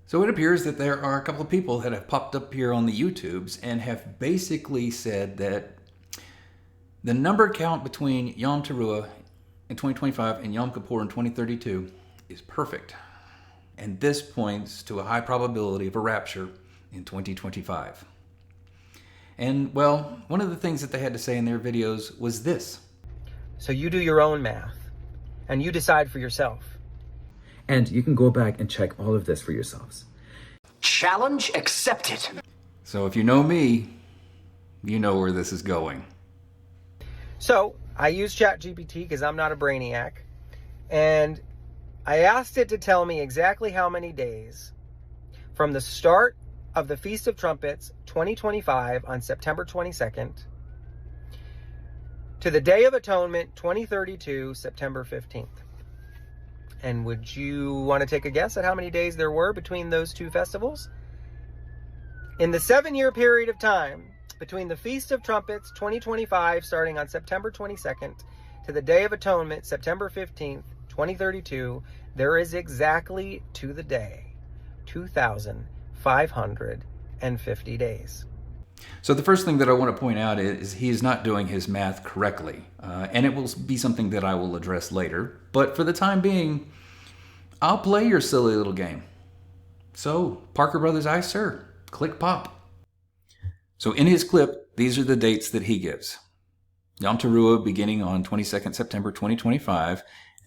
So it appears that there are a couple of people that have popped up here on the YouTubes and have basically said that the number count between Yom Teruah in 2025 and Yom Kippur in 2032 is perfect. And this points to a high probability of a rapture in 2025. And well, one of the things that they had to say in their videos was this. So you do your own math and you decide for yourself. And you can go back and check all of this for yourselves. Challenge accepted. So if you know me, you know where this is going. So I use ChatGPT because I'm not a brainiac. And I asked it to tell me exactly how many days from the start of the Feast of Trumpets 2025 on September 22nd to the Day of Atonement 2032, September 15th. And would you want to take a guess at how many days there were between those two festivals? In the 7-year period of time between the Feast of Trumpets 2025, starting on September 22nd, to the Day of Atonement, September 15th, 2032, there is exactly to the day 2,550 days. So the first thing that I want to point out is he is not doing his math correctly. And it will be something that I will address later. But for the time being, I'll play your silly little game. So, Parker Brothers, aye sir, click pop. So in his clip, these are the dates that he gives. Yom Teruah beginning on 22nd September 2025.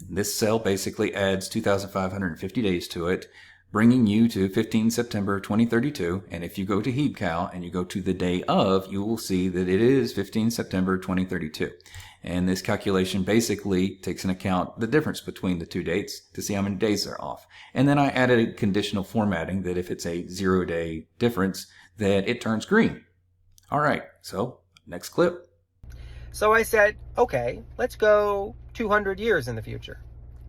This cell basically adds 2,550 days to it, bringing you to 15 September 2032. And if you go to HeebCal and you go to the day of, you will see that it is 15 September 2032. And this calculation basically takes into account the difference between the two dates to see how many days they're off. And then I added a conditional formatting that if it's a 0-day difference, that it turns green. All right, so next clip. So I said, okay, let's go 200 years in the future.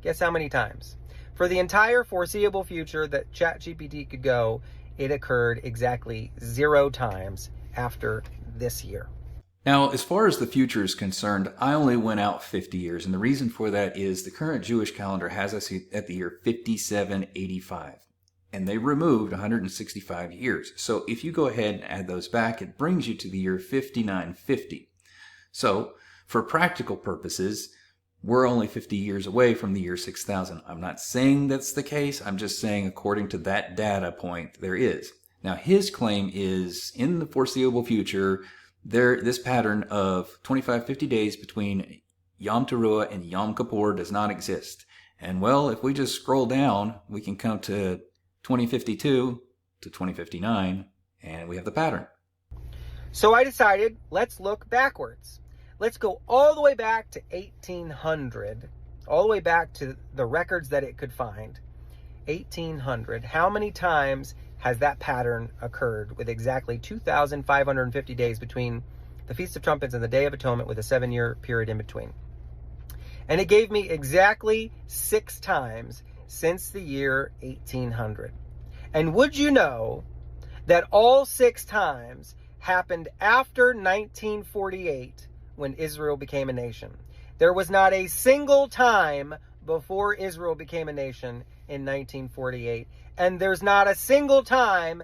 Guess how many times? For the entire foreseeable future that ChatGPT could go, it occurred exactly 0 times after this year. Now, as far as the future is concerned, I only went out 50 years. And the reason for that is the current Jewish calendar has us at the year 5785. And they removed 165 years. So if you go ahead and add those back, it brings you to the year 5950. So for practical purposes, we're only 50 years away from the year 6000. I'm not saying that's the case. I'm just saying according to that data point, there is. Now, his claim is in the foreseeable future, this pattern of 50 days between Yom Teruah and Yom Kippur does not exist. And well, if we just scroll down, we can come to 2052 to 2059, and we have the pattern. So I decided, let's look backwards. Let's go all the way back to 1800, all the way back to the records that it could find. 1800. How many times has that pattern occurred with exactly 2,550 days between the Feast of Trumpets and the Day of Atonement with a 7-year period in between? And it gave me exactly 6 times since the year 1800. And would you know that all 6 times happened after 1948 when Israel became a nation? There was not a single time before Israel became a nation in 1948. And there's not a single time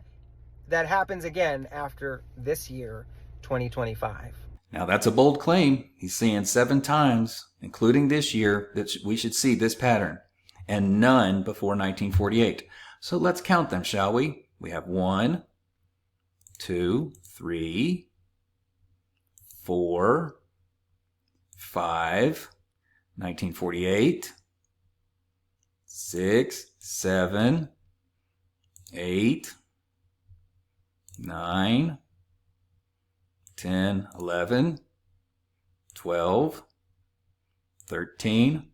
that happens again after this year, 2025. Now that's a bold claim. He's saying 7 times, including this year, that we should see this pattern, and none before 1948. So let's count them, shall we? We have 1, 2, 3, 4, 5, 1948, 6, 7, 8, 9, 10, 11, 12, 13,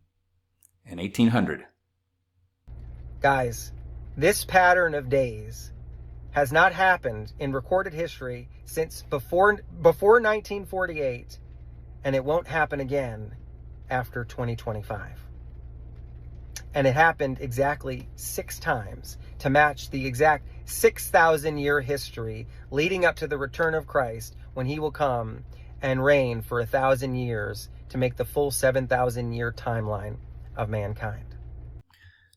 and 1800. Guys, this pattern of days has not happened in recorded history since before 1948, and it won't happen again after 2025. And it happened exactly 6 times to match the exact 6,000-year history leading up to the return of Christ, when he will come and reign for 1,000 years to make the full 7,000-year timeline of mankind.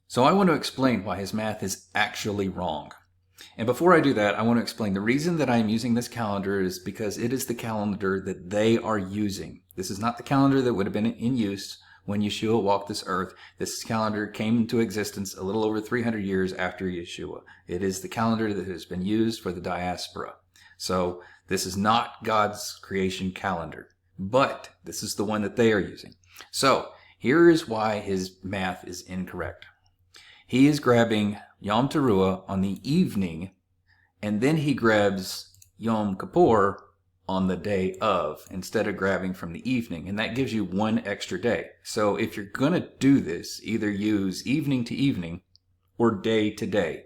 So I want to explain why his math is actually wrong. And before I do that, I want to explain the reason that I am using this calendar is because it is the calendar that they are using. This is not the calendar that would have been in use when Yeshua walked this earth. This calendar came into existence a little over 300 years after Yeshua. It is the calendar that has been used for the diaspora. So this is not God's creation calendar, but this is the one that they are using. So here is why his math is incorrect. He is grabbing Yom Teruah on the evening, and then he grabs Yom Kippur on the day of, instead of grabbing from the evening, and that gives you one extra day. So if you're going to do this, either use evening to evening or day to day.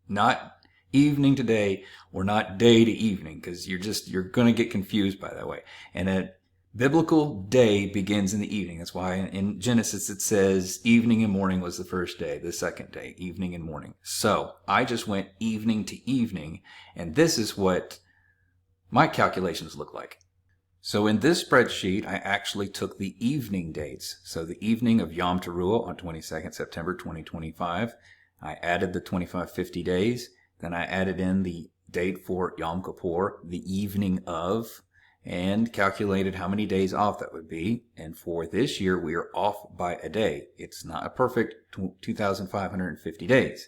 Not evening to day or not day to evening, because you're going to get confused by that way. And a biblical day begins in the evening. That's why in Genesis it says evening and morning was the first day, the second day, evening and morning. So I just went evening to evening, and this is what my calculations look like. So in this spreadsheet, I actually took the evening dates. So the evening of Yom Teruah on 22nd September 2025, I added the 2550 days. Then I added in the date for Yom Kippur, the evening of, and calculated how many days off that would be. And for this year, we are off by a day. It's not a perfect 2,550 days.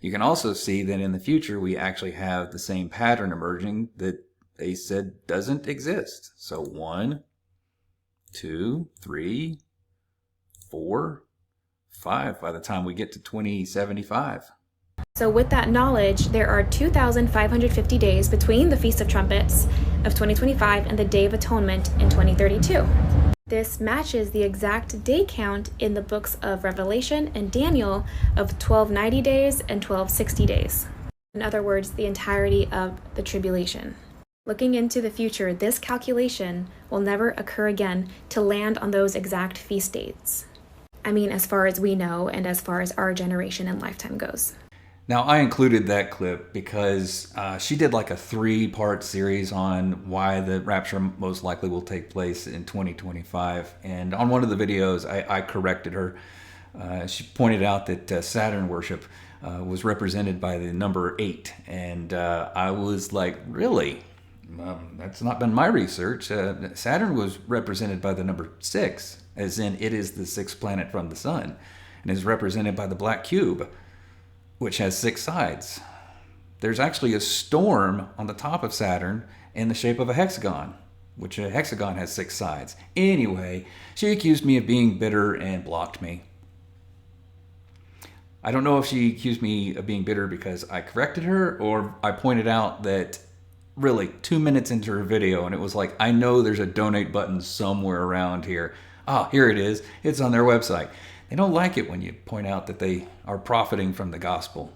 You can also see that in the future, we actually have the same pattern emerging that they said doesn't exist. So 1, 2, 3, 4, 5 by the time we get to 2075. So with that knowledge, there are 2,550 days between the Feast of Trumpets of 2025 and the Day of Atonement in 2032. This matches the exact day count in the books of Revelation and Daniel of 1290 days and 1260 days. In other words, the entirety of the tribulation. Looking into the future, this calculation will never occur again to land on those exact feast dates. I mean, as far as we know and as far as our generation and lifetime goes. Now, I included that clip because she did like a 3-part series on why the rapture most likely will take place in 2025. And on one of the videos, I corrected her. She pointed out that Saturn worship was represented by the number 8. And I was like, really? That's not been my research. Saturn was represented by the number 6, as in it is the 6th planet from the sun, and is represented by the black cube, which has 6 sides. There's actually a storm on the top of Saturn in the shape of a hexagon, which a hexagon has 6 sides. Anyway, she accused me of being bitter and blocked me. I don't know if she accused me of being bitter because I corrected her or I pointed out that really 2 minutes into her video and it was like, I know there's a donate button somewhere around here. Ah, here it is. It's on their website. They don't like it when you point out that they are profiting from the gospel.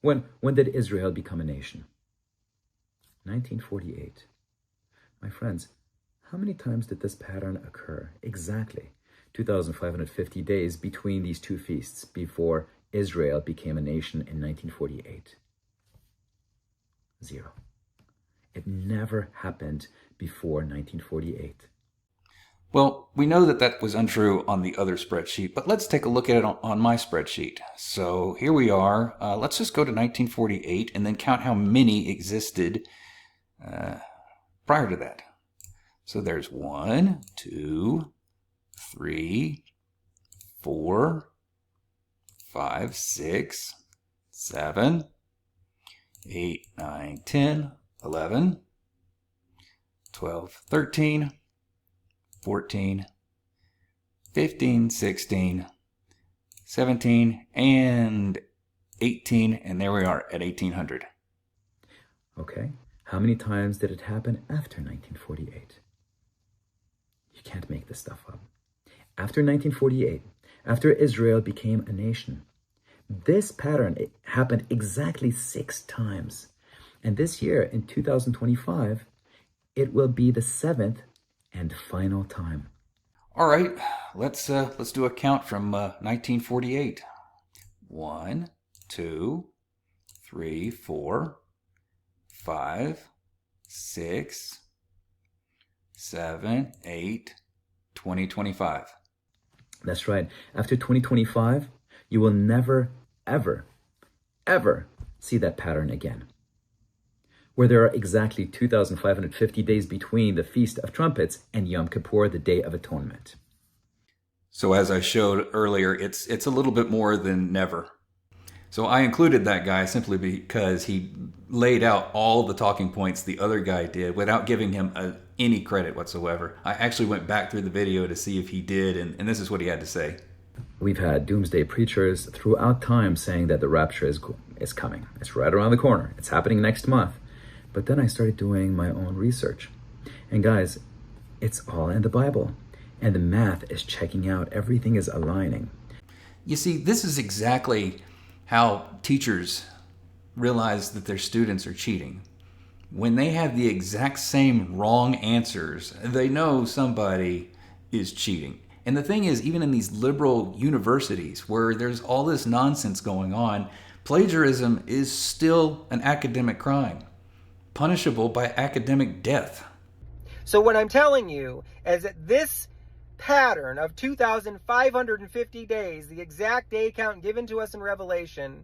When did Israel become a nation? 1948. My friends, how many times did this pattern occur? Exactly 2,550 days between these two feasts before Israel became a nation in 1948. 0. It never happened before 1948. Well, we know that that was untrue on the other spreadsheet, but let's take a look at it on my spreadsheet. So here we are. Let's just go to 1948 and then count how many existed prior to that. So there's 1, 2, 3, 4, 5, 6, 7, 8, 9, 10, 11, 12, 13, 14, 15, 16, 17, and 18, and there we are at 1800. Okay, how many times did it happen after 1948? You can't make this stuff up. After 1948, after Israel became a nation, this pattern happened exactly 6 times. And this year, in 2025, it will be the 7th and final time. All right, let's do a count from 1948. 1, 2, 3, 4, 5, 6, 7, 8, 2025. That's right. After 2025, You will never, ever, ever see that pattern again, where there are exactly 2,550 days between the Feast of Trumpets and Yom Kippur, the Day of Atonement. So as I showed earlier, it's a little bit more than never. So I included that guy simply because he laid out all the talking points the other guy did without giving him any credit whatsoever. I actually went back through the video to see if he did, and this is what he had to say. We've had doomsday preachers throughout time saying that the rapture is coming. It's right around the corner. It's happening next month. But then I started doing my own research. And guys, it's all in the Bible. And the math is checking out. Everything is aligning. You see, this is exactly how teachers realize that their students are cheating. When they have the exact same wrong answers, they know somebody is cheating. And the thing is, even in these liberal universities where there's all this nonsense going on, plagiarism is still an academic crime, punishable by academic death. So what I'm telling you is that this pattern of 2,550 days, the exact day count given to us in Revelation,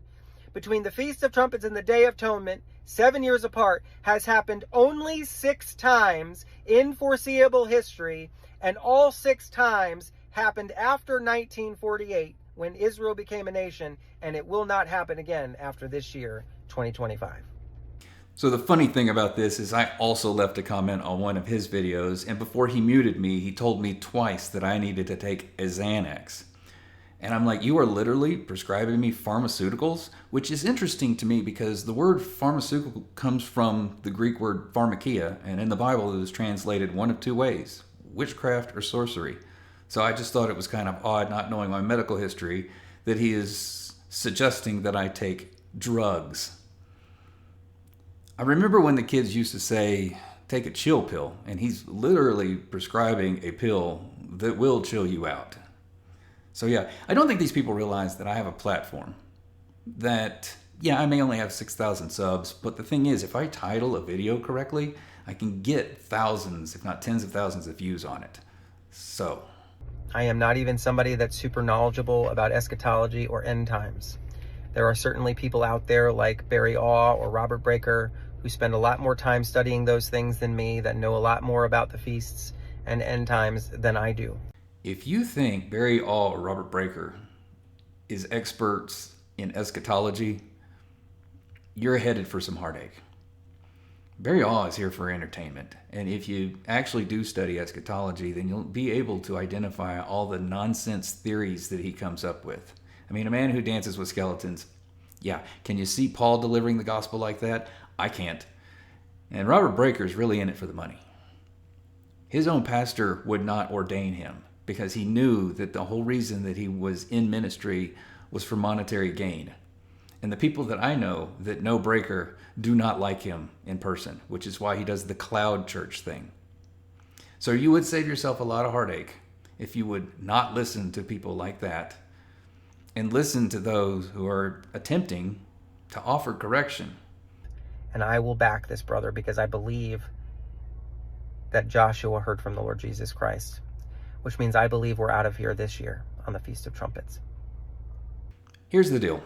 between the Feast of Trumpets and the Day of Atonement, 7 years apart, has happened only 6 times in foreseeable history, and all 6 times happened after 1948, when Israel became a nation, and it will not happen again after this year, 2025. So the funny thing about this is I also left a comment on one of his videos, and before he muted me, he told me twice that I needed to take a Xanax. And I'm like, you are literally prescribing me pharmaceuticals? Which is interesting to me because the word pharmaceutical comes from the Greek word pharmakia, and in the Bible it is translated one of 2 ways, witchcraft or sorcery. So I just thought it was kind of odd, not knowing my medical history, that he is suggesting that I take drugs. I remember when the kids used to say, take a chill pill, and he's literally prescribing a pill that will chill you out. So yeah, I don't think these people realize that I have a platform that, yeah, I may only have 6,000 subs, but the thing is, if I title a video correctly, I can get thousands, if not tens of thousands of views on it. So I am not even somebody that's super knowledgeable about eschatology or end times. There are certainly people out there like Barry Awe or Robert Breaker who spend a lot more time studying those things than me, that know a lot more about the feasts and end times than I do. if you think Barry Awe or Robert Breaker is experts in eschatology, you're headed for some heartache. Barry Awe is here for entertainment, and if you actually do study eschatology, then you'll be able to identify all the nonsense theories that he comes up with. I mean, a man who dances with skeletons, yeah, can you see Paul delivering the gospel like that? I can't. And Robert Breaker is really in it for the money. His own pastor would not ordain him because he knew that the whole reason that he was in ministry was for monetary gain. And the people that I know that know Breaker do not like him in person, which is why he does the cloud church thing. So you would save yourself a lot of heartache if you would not listen to people like that and listen to those who are attempting to offer correction. And I will back this brother because I believe that Joshua heard from the Lord Jesus Christ, which means I believe we're out of here this year on the Feast of Trumpets. Here's the deal.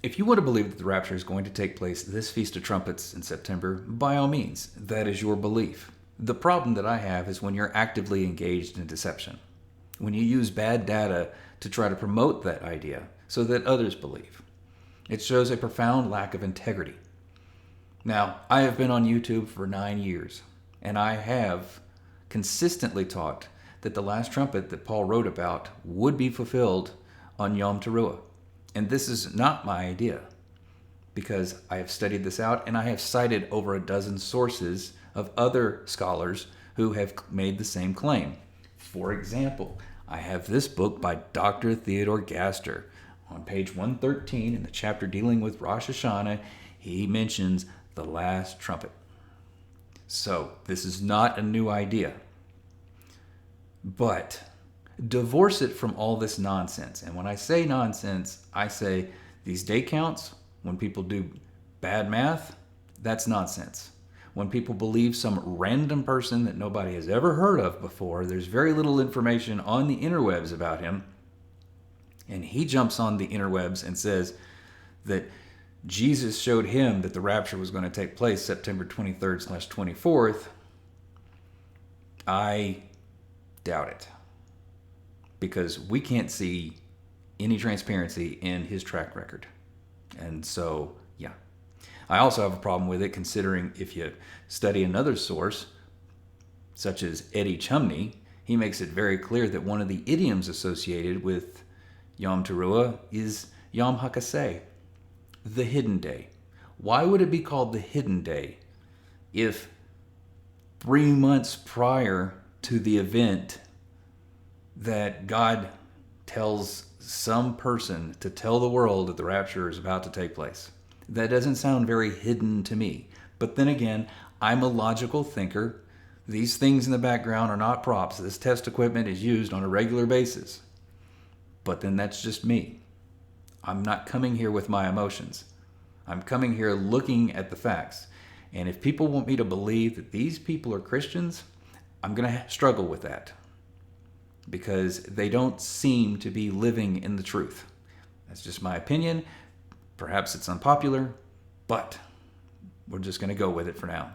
If you want to believe that the rapture is going to take place this Feast of Trumpets in September, by all means, that is your belief. The problem that I have is when you're actively engaged in deception, when you use bad data to try to promote that idea so that others believe. It shows a profound lack of integrity. Now, I have been on YouTube for 9 years, and I have consistently taught that the last trumpet that Paul wrote about would be fulfilled on Yom Teruah. And this is not my idea, because I have studied this out and I have cited over a dozen sources of other scholars who have made the same claim. For example, I have this book by Dr. Theodore Gaster. On page 113 in the chapter dealing with Rosh Hashanah, he mentions the last trumpet. So this is not a new idea. But divorce it from all this nonsense. And when I say nonsense, I say these day counts, when people do bad math, that's nonsense. When people believe some random person that nobody has ever heard of before, there's very little information on the interwebs about him, And he jumps on the interwebs and says that Jesus showed him that the rapture was going to take place September 23rd/24th. I doubt it, because we can't see any transparency in his track record. And so, yeah. I also have a problem with it, considering if you study another source, such as Eddie Chumney, he makes it very clear that one of the idioms associated with Yom Teruah is Yom HaKaseh, the hidden day. Why would it be called the hidden day if 3 months prior to the event that God tells some person to tell the world that the rapture is about to take place? That doesn't sound very hidden to me. But then again, I'm a logical thinker. These things in the background are not props. This test equipment is used on a regular basis. But then that's just me. I'm not coming here with my emotions. I'm coming here looking at the facts. And if people want me to believe that these people are Christians, I'm going to struggle with that, because they don't seem to be living in the truth. That's just my opinion. Perhaps it's unpopular, but we're just going to go with it for now.